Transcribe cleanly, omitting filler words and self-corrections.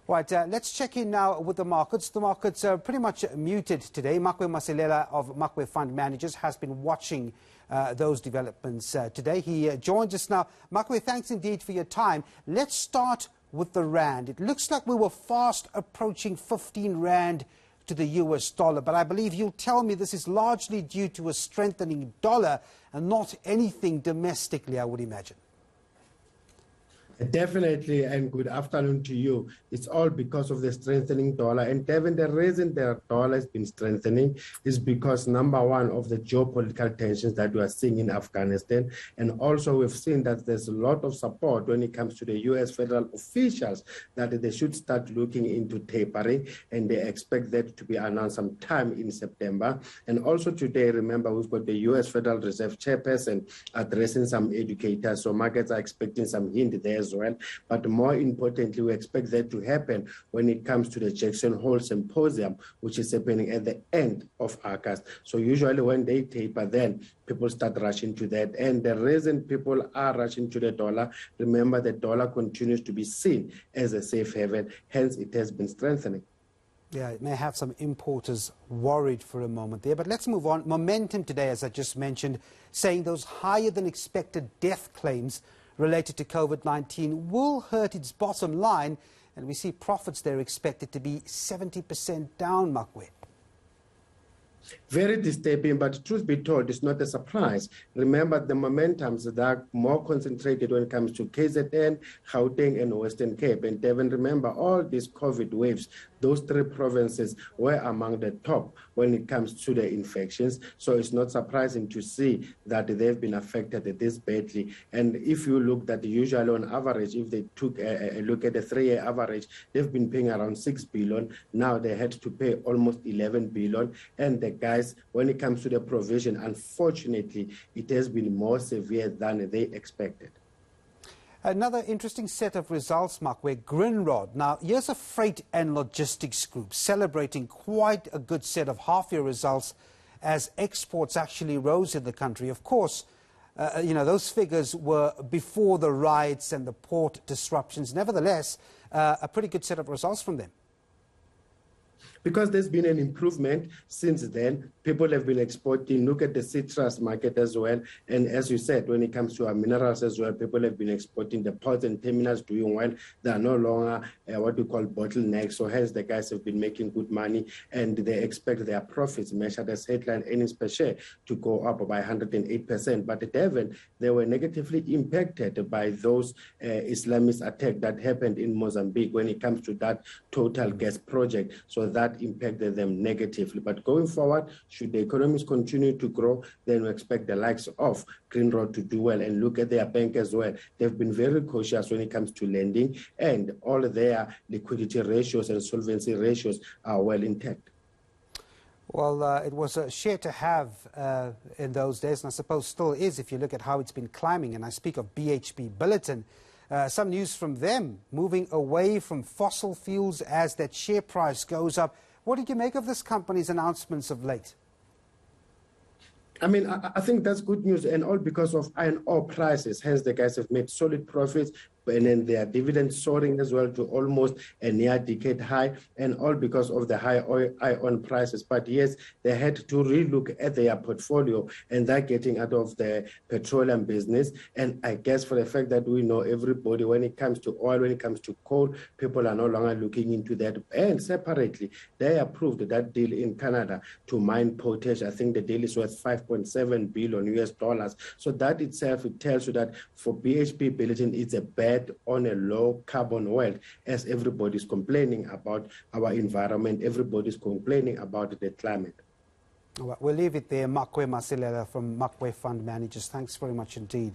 Right, let's check in now with the markets. The markets are pretty much muted today. Makwe Masilela of Makwe Fund Managers has been watching those developments today. He joins us now. Makwe, thanks indeed for your time. Let's start with the rand. It looks like we were fast approaching 15 rand to the US dollar, but I believe you'll tell me this is largely due to a strengthening dollar and not anything domestically, I would imagine. Definitely, and good afternoon to you. It's all because of the strengthening dollar. And Devin, the reason the dollar has been strengthening is because, number one, of the geopolitical tensions that we are seeing in Afghanistan. And also we've seen that there's a lot of support when it comes to the U.S. federal officials that they should start looking into tapering, and they expect that to be announced sometime in September. And also today, remember, we've got the U.S. Federal Reserve chairperson addressing some educators, so markets are expecting some hint there as well. But more importantly, we expect that to happen when it comes to the Jackson Hole Symposium, which is happening at the end of August. So usually when they taper, then people start rushing to that. And the reason people are rushing to the dollar, remember the dollar continues to be seen as a safe haven, hence it has been strengthening. Yeah, it may have some importers worried for a moment there. But let's move on. Momentum today, as I just mentioned, saying those higher than expected death claims related to COVID-19 will hurt its bottom line, and we see profits there expected to be 70% down, Makwe. Very disturbing, but truth be told, it's not a surprise. Remember, the momentums that are more concentrated when it comes to KZN, Gauteng, and Western Cape. And Devin, remember, all these COVID waves, those three provinces were among the top when it comes to the infections. So it's not surprising to see that they've been affected this badly. And if you look at usually on average, if they took a look at the 3-year average, they've been paying around 6 billion. Now they had to pay almost 11 billion. And the guys, when it comes to the provision, unfortunately, it has been more severe than they expected. Another interesting set of results, Makwe, Grindrod. Now, here's a freight and logistics group celebrating quite a good set of half-year results as exports actually rose in the country. Of course, those figures were before the riots and the port disruptions. Nevertheless, a pretty good set of results from them. Because there's been an improvement since then. People have been exporting. Look at the citrus market as well. And as you said, when it comes to our minerals as well, people have been exporting. The ports and terminals doing well. They are no longer what we call bottlenecks. So hence the guys have been making good money, and they expect their profits measured as headline earnings per share to go up by 108%. But Devin, they were negatively impacted by those Islamist attacks that happened in Mozambique when it comes to that total gas project. So that impacted them negatively. But going forward, should the economies continue to grow, then we expect the likes of Grindrod to do well. And look at their bank as well. They've been very cautious when it comes to lending, and all their liquidity ratios and solvency ratios are well intact. Well, it was a share to have in those days, and I suppose still is if you look at how it's been climbing. And I speak of BHP Billiton. Some news from them, moving away from fossil fuels as that share price goes up. What did you make of this company's announcements of late? I mean, I think that's good news, and all because of iron ore prices. Hence, the guys have made solid profits, and then their dividends soaring as well to almost a near-decade high, and all because of the high iron prices. But yes, they had to relook at their portfolio, and they're getting out of the petroleum business. And I guess for the fact that we know everybody, when it comes to oil, when it comes to coal, people are no longer looking into that. And separately, they approved that deal in Canada to mine potash. I think the deal is worth $5.7 billion US. So that itself, it tells you that for BHP Billiton, it's a bet on a low carbon world, as everybody's complaining about our environment, everybody's complaining about the climate. All right, we'll leave it there. Makwe Masilela from Makwe Fund Managers. Thanks very much indeed